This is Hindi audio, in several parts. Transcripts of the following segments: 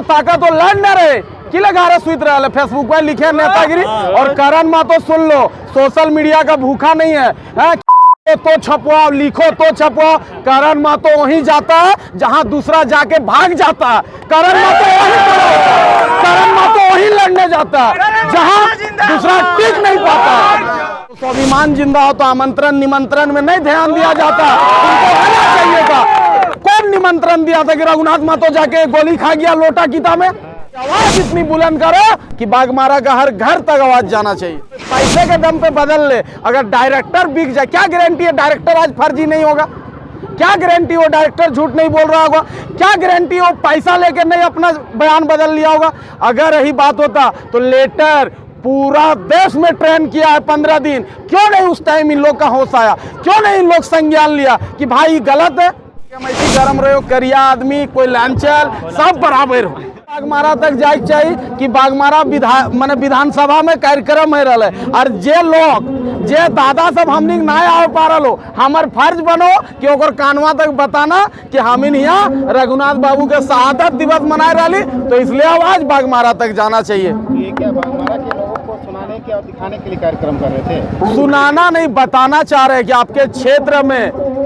ताकत तो लड़ न रहे कि लगा रहे सुत रहे फेसबुक पे लिखे नेतागिरी। और करण मातो सुन लो, सोशल मीडिया का भूखा नहीं है, तो छपवाओ, लिखो तो छपवाओ। करण मातो वहीं जाता है जहां दूसरा जाके भाग जाता है। करण मातो वहीं खड़ा होता है, करण मातो वहीं लड़ने जाता है जहां दूसरा टिक नहीं पाता। स्वाभिमान जिंदा हो तो आमंत्रण निमंत्रण में नहीं ध्यान दिया जाता, उनको होना चाहिए था। कौन निमंत्रण दिया था कि रघुनाथ मातो जाके गोली खा गया लोटा गीता में? आवाज इतनी बुलंद करो कि बाघमारा का हर घर तक आवाज जाना चाहिए। पैसे के दम पे बदल ले, अगर डायरेक्टर बिक जाए, क्या गारंटी है डायरेक्टर आज फर्जी नहीं होगा? क्या गारंटी वो डायरेक्टर झूठ नहीं बोल रहा होगा? क्या गारंटी वो पैसा लेकर नहीं अपना बयान बदल लिया होगा? अगर यही बात होता तो लेटर पूरा देश में ट्रेन किया है 15 दिन, क्यों नहीं उस टाइम इन लोग का होश आया? क्यों नहीं इन लोग संज्ञान लिया कि भाई गलत है? ऐसी गर्म रहे हो, करिया आदमी, कोई लांचल, सब बराबर हो। बाघमारा तक जाए चाहिए कि बाघमारा विधानसभा में कार्यक्रम है रहा है, और जे लोग जे दादा सब हमनी ना आ पा रहा, हमार फर्ज बनो कि ओकर कानवा तक बताना कि हम यहाँ रघुनाथ बाबू के शहादत दिवस मनाए रही, तो इसलिए आवाज बाघमारा तक जाना चाहिए। ये क्या बाघमारा के लोगों को सुनाने के और दिखाने के लिए कार्यक्रम कर रहे थे? सुनाना नहीं, बताना चाह रहे कि आपके क्षेत्र में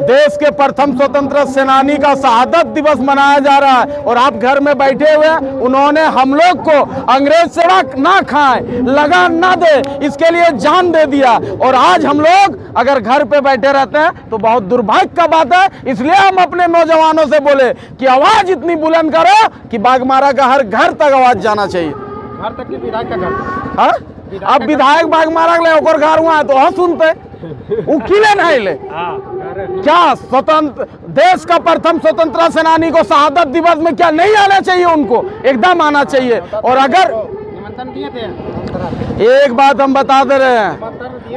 देश के प्रथम स्वतंत्र सेनानी का शहादत दिवस मनाया जा रहा है और आप घर में बैठे हुए, उन्होंने हम लोग को अंग्रेज सेवा ना खाए, लगान ना दे, इसके लिए जान दे दिया। और आज हम लोग अगर घर पे बैठे रहते हैं तो बहुत दुर्भाग्य का बात है। इसलिए हम अपने नौजवानों से बोले कि आवाज इतनी बुलंद करो कि बाघमारा का हर घर तक आवाज जाना चाहिए। घर तक की विधायक का घर, हाँ? अब विधायक बाघमारा ले ओकर घर हुआ है तो हाँ सुनते उकिले नहीं ले क्या? स्वतंत्र देश का प्रथम स्वतंत्रता सेनानी को शहादत दिवस में क्या नहीं आना चाहिए? उनको एकदम आना चाहिए। और अगर निमंत्रण दिए थे, एक बात हम बता दे रहे हैं,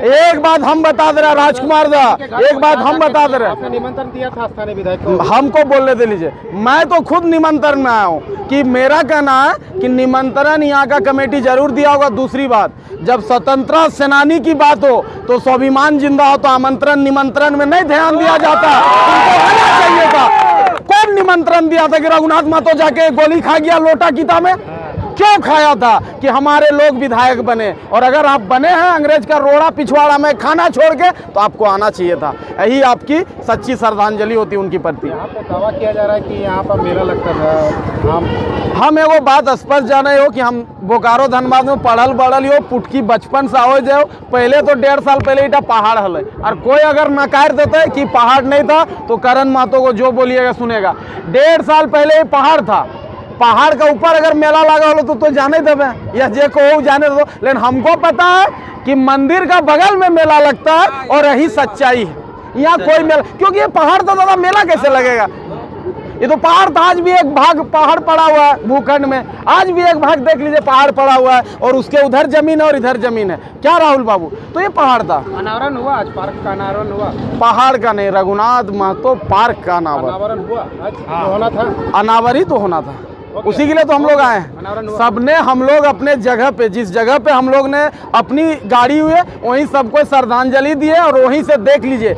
एक बात हम बता दे रहे हैं राजकुमार दा, एक बात हम बता दे रहे हैं, निमंत्रण दिया था स्थानीय विधायक को, हमको बोलने दे लीजिए। मैं तो खुद निमंत्रण में आया हूँ कि मेरा कहना है कि निमंत्रण यहाँ का कमेटी जरूर दिया होगा। दूसरी बात, जब स्वतंत्रता सेनानी की बात हो तो स्वाभिमान जिंदा हो तो आमंत्रण निमंत्रण में नहीं ध्यान दिया जाता, उनको होना चाहिए था। कौन निमंत्रण दिया था कि रघुनाथ मातो जाके गोली खा गया लोटा गीता में? क्यों खाया था कि हमारे लोग विधायक बने? और अगर आप बने हैं अंग्रेज का रोड़ा पिछवाड़ा में खाना छोड़ के, तो आपको आना चाहिए था। यही आपकी सच्ची श्रद्धांजलि होती उनके प्रति। यहाँ पे दावा किया जा रहा है कि यहाँ पर मेला लगता था। हम एगो बात स्पष्ट जाने हो कि हम बोकारो धनबाद में पढ़ल बढ़ल हो, पुटकी बचपन से हो जाओ। पहले तो 1.5 साल पहले इटा पहाड़ हल, और कोई अगर नकार देते कि पहाड़ नहीं था तो करण मातो को जो बोलिएगा सुनेगा। 1.5 साल पहले पहाड़ था, पहाड़ का ऊपर अगर मेला लगा हो तो जाने देवे या जे को जाने दो, लेकिन हमको पता है कि मंदिर का बगल में मेला लगता है और यही सच्चाई है। यहाँ कोई मेला, क्योंकि ये पहाड़ तो दादा मेला कैसे लगेगा? ये तो पहाड़ था, आज भी एक भाग पहाड़ पड़ा हुआ है भूखंड में, आज भी एक भाग देख लीजिए पहाड़ पड़ा हुआ है, और उसके उधर जमीन है और इधर जमीन है। क्या राहुल बाबू, तो ये पहाड़ था। अनावरण हुआ आज, पार्क का अनावरण हुआ, पहाड़ का नहीं, रघुनाथ मातो पार्क का अनावरण हुआ आज, होना था, अनावरी तो होना था, उसी के लिए तो हम लोग आए हैं। सबने हम लोग अपने जगह पे, जिस जगह पे हम लोग ने अपनी गाड़ी हुए वहीं सबको श्रद्धांजलि दी है। और वहीं से देख लीजिए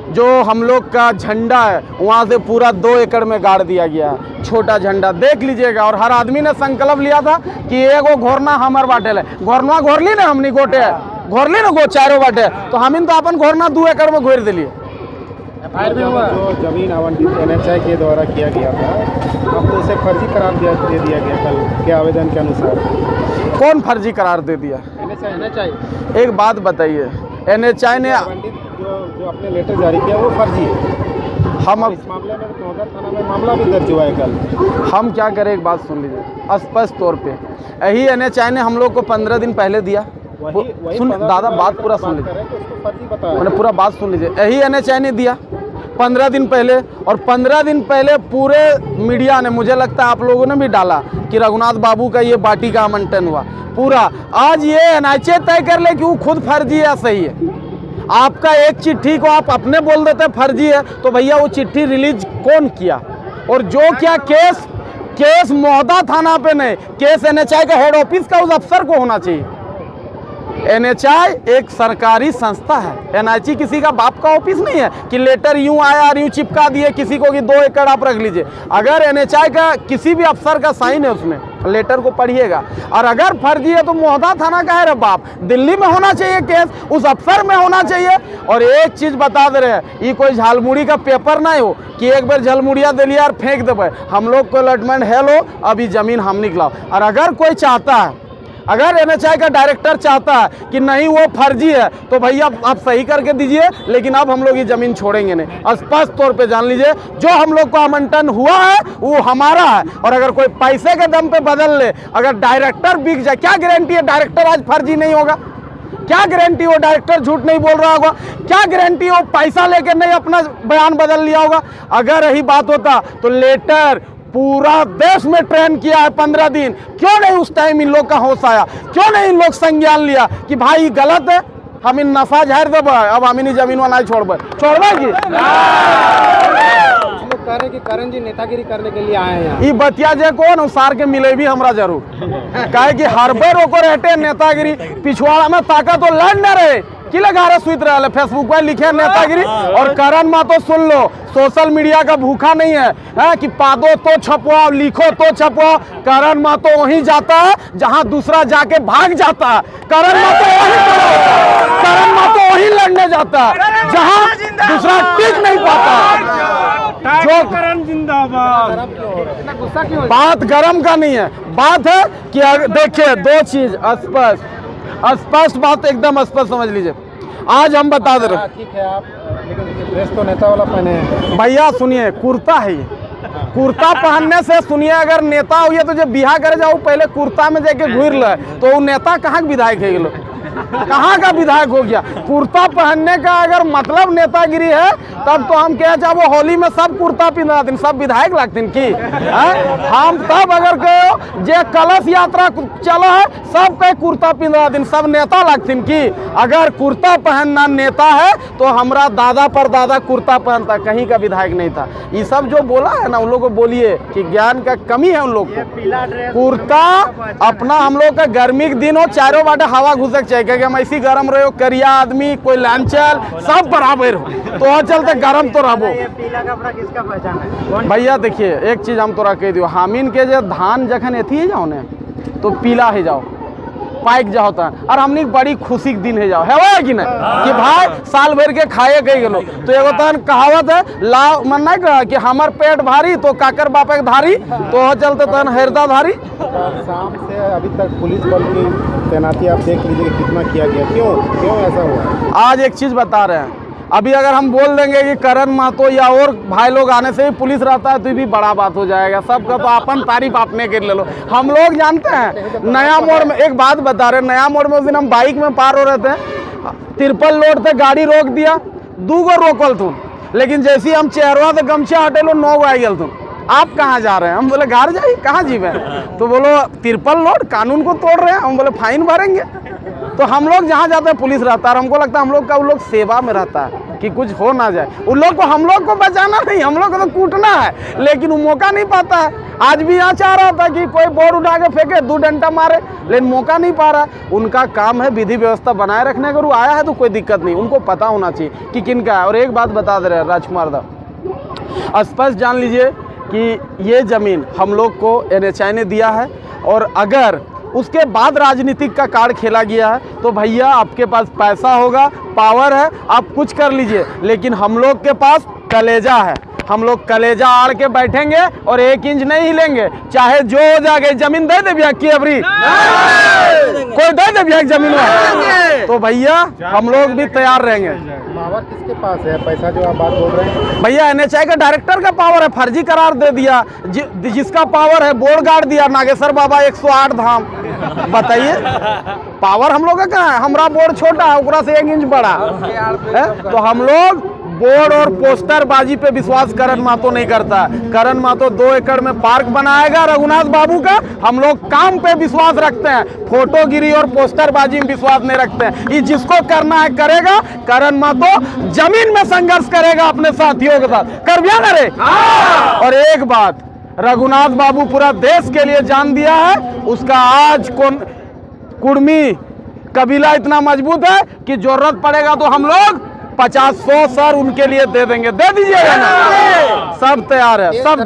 जो हम लोग का झंडा है वहाँ से पूरा 2 एकड़ में गाड़ दिया गया है, छोटा झंडा देख लीजिएगा। और हर आदमी ने संकल्प लिया था कि एगो घोरना हमार बाटे है, घोरना घोरली ना हमनी गोटे घोरली ना गो चारों बाटे, तो हम तो अपन घोरना 2 एकड़ में घोर दिलिए। जो जमीन आवंटित NHI के द्वारा किया गया था, अब तो उसे फर्जी करार दे दिया गया कल के आवेदन के अनुसार। कौन फर्जी करार दे दिया? NHI। एक बात बताइए, NHI ने जो अपने लेटर जारी किया वो फर्जी है। हम अब इस मामले में नौगढ़ थाना में मामला भी दर्ज हुआ है कल। हम क्या करें, एक बात सुन लीजिए स्पष्ट तौर पे। यही NHI ने हम लोग को 15 दिन पहले दिया। सुन दादा, बात पूरा सुन लीजिए, मैंने पूरा बात सुन लीजिए। यही NHI ने दिया 15 दिन पहले, और 15 दिन पहले पूरे मीडिया ने, मुझे लगता है आप लोगों ने भी डाला कि रघुनाथ बाबू का ये बाटी का आवंटन हुआ पूरा। आज ये NHI तय कर ले कि वो खुद फर्जी है या सही है। आपका एक चिट्ठी को आप अपने बोल देते फर्जी है, तो भैया वो चिट्ठी रिलीज कौन किया? और जो क्या केस मौदा थाना पे नहीं, केस NHI का हेड ऑफिस का उस अफसर को होना चाहिए। एनएचआई एक सरकारी संस्था है। एनएचआई किसी का बाप का ऑफिस नहीं है कि लेटर यूं आया और यूं चिपका दिए किसी को कि 2 एकड़ आप रख लीजिए। अगर एनएचआई का किसी भी अफसर का साइन है उसमें, लेटर को पढ़िएगा, और अगर फर्जी है तो मोहदा थाना का है रे बाप, दिल्ली में होना चाहिए केस, उस अफसर में होना चाहिए। और एक चीज बता दे रहे हैं, ये कोई झालमुड़ी का पेपर नहीं हो कि एक बार झालमुड़िया दे लिया और फेंक देवे। हम लोग को अलॉटमेंट है लो, अभी जमीन हम निकलाओ। और अगर कोई चाहता है, अगर एनएचआई का डायरेक्टर चाहता है कि नहीं वो फर्जी है, तो भैया आप सही करके दीजिए, लेकिन अब हम लोग ये जमीन छोड़ेंगे नहीं। स्पष्ट तौर पे जान लीजिए, जो हम लोग को आवंटन हुआ है वो हमारा है। और अगर कोई पैसे के दम पे बदल ले, अगर डायरेक्टर बिक जाए, क्या गारंटी है डायरेक्टर आज फर्जी नहीं होगा? क्या गारंटी वो डायरेक्टर झूठ नहीं बोल रहा होगा? क्या गारंटी वो पैसा लेकर नहीं अपना बयान बदल लिया होगा? अगर यही बात होता तो लेटर पूरा देश में ट्रेन किया है 15 दिन, क्यों नहीं उस टाइम इन लोग का होश आया? क्यों नहीं इन लोग संज्ञान लिया कि भाई गलत है, हम इन नफा झाड़ देव, अब हम इन जमीन नहीं छोड़ब की? कह रहे कि करण जी नेतागिरी करने के लिए आए हैं यहाँ। ई बतिया जे को अनुसार के मिले भी हमरा जरूर, काहे कि हर बेर ओको रहते नेतागिरी, पिछवाड़ा में ताकत तो लड़ न रहे कि लगा रहे सुत रहे फेसबुक पे लिखे नेतागिरी। और करण मातो सुन लो, सोशल मीडिया का भूखा नहीं है, कि पादो तो छपवाओ, लिखो तो छपवाओ। करण मातो वहीं जाता है जहां दूसरा जाके भाग जाता है। करण मातो वहीं खड़ा होता है, करण मातो वहीं लड़ने जाता है जहां दूसरा टिक नहीं पाता। जो करण जिंदाबाद, गुस्सा क्यों? बात गरम का नहीं है, बात है कि देखिए दो चीज स्पष्ट बात एकदम स्पष्ट समझ लीजिए। आज हम बता दे रहे हैं, ठीक है आप, लेकिन ड्रेस तो नेता वाला पहने हैं। भैया सुनिए, कुर्ता है ये, कुर्ता पहनने से सुनिए, अगर नेता हुई तो जब बिहा करे जाओ पहले कुर्ता में जाके घूर ले, तो वो नेता कहाँ के विधायक है? लो कहाँ का विधायक हो गया? कुर्ता पहनने का अगर मतलब नेतागिरी है, तब तो हम क्या चाहे वो होली में सब कुर्ता पिंधा दिन, सब विधायक लगते की हम तब अगर कहो जे कलश यात्रा चलो है, सब कहे कुर्ता पिंधा दिन, सब नेता लगते की? अगर कुर्ता पहनना नेता है तो हमारा दादा पर दादा कुर्ता पहनता, कहीं का विधायक नहीं था। ये सब जो बोला है ना, उन लोग को बोलिए कि ज्ञान का कमी है उन लोग को। कुर्ता अपना हम लोग का गर्मी के दिन हो, चारों बाटे हवा घुसक चाहिए, क्योंकि हम ऐसी गर्म रहे हो, करिया आदमी कोई लांचल सब बराबर हो, तो चलते गर्म तो रहो। पीला कपड़ा किसका पहचान है भैया? देखिए एक चीज हम तोरा कह दियो, हामिन के जो धान जखन एथी है जाओ ने तो पीला है जाओ, पाइक जाओ था, और हमने बड़ी खुशी के दिन है जाओ, है कि नहीं कि भाई साल भर के खाए गई गलो। तो एगो तहन कहावत है, लाव मन नहीं कहा कि हमार पेट भारी तो काकर बापे के धारी, तो चलते तहन हृदय धारी। शाम से अभी तक पुलिस बल की तैनाती आप देख लीजिए कितना किया गया, क्यों ऐसा हुआ? आज एक चीज बता रहे हैं, अभी अगर हम बोल देंगे कि करण मातो या और भाई लोग आने से ही पुलिस रहता है तो भी बड़ा बात हो जाएगा, सबका तो अपन तारीफ आपने कर ले लो। हम लोग जानते हैं नया मोड़ में, एक बात बता रहे, नया मोड़ में उस दिन हम बाइक में पार हो रहे थे, 53 लोड थे, गाड़ी रोक दिया, 2 गो रोकल थून, लेकिन जैसे हम चेहरवा से गमछा हटेलो 9 गो आई गल थून। आप कहाँ जा रहे हैं? हम बोले घर जाइए, कहाँ जीवे? तो बोलो 53 लोड कानून को तोड़ रहे हैं। हम बोले फाइन भरेंगे। तो हम लोग जहाँ जाते हैं पुलिस रहता है, और हमको लगता है हम लोग का, उन लोग सेवा में रहता है कि कुछ हो ना जाए। उन लोग को हम लोग को बचाना नहीं, हम लोग को तो कूटना है, लेकिन वो मौका नहीं पाता है। आज भी यहाँ चाह रहा था कि कोई बोर्ड उठा के फेंके, 2 डंडा मारे, लेकिन मौका नहीं पा रहा। उनका काम है विधि व्यवस्था बनाए रखने का, वो आया है तो कोई दिक्कत नहीं, उनको पता होना चाहिए कि किनका है। और एक बात बता दे रहे हैं राजकुमार दा, स्पष्ट जान लीजिए कि ये ज़मीन हम लोग को एनएचआई ने दिया है, और अगर उसके बाद राजनीतिक का कार्ड खेला गया है तो भैया आपके पास पैसा होगा, पावर है, आप कुछ कर लीजिए, लेकिन हम लोग के पास कलेजा है। हम लोग कलेजा आड़ के बैठेंगे और 1 इंच नहीं हिलेंगे, चाहे जो हो जाए। जमीन दे दे भैया की अबरी कोई दे दे भैया जमीन में, तो भैया हम लोग भी तैयार रहेंगे। पावर किसके पास है? पैसा जो आप बात बोल रहे हैं भैया एनएचआई का डायरेक्टर का पावर है, फर्जी करार दे दिया। जिसका पावर है बोर्ड गार्ड दिया, नागेश्वर बाबा 108 धाम। बताइए पावर हम लोग का कहाँ है? हमारा बोर्ड छोटा है, ओकरा से 1 इंच बड़ा है। तो हम लोग बोर्ड और पोस्टर बाजी पे विश्वास करण मातो नहीं करता। करण मातो 2 एकड़ में पार्क बनाएगा रघुनाथ बाबू का। हम लोग काम पे विश्वास रखते हैं, फोटोगिरी और पोस्टर बाजी में विश्वास नहीं रखते हैं। ये जिसको करना है करेगा। करण मातो जमीन में संघर्ष करेगा अपने साथियों के साथ, कर दिया ना रे। और एक बात, रघुनाथ बाबू पूरा देश के लिए जान दिया है। उसका आज कुर्मी कबीला इतना मजबूत है कि जरूरत पड़ेगा तो हम लोग 50-100 सर उनके लिए दे देंगे, दे दीजिएगा ना, सब तैयार है, सब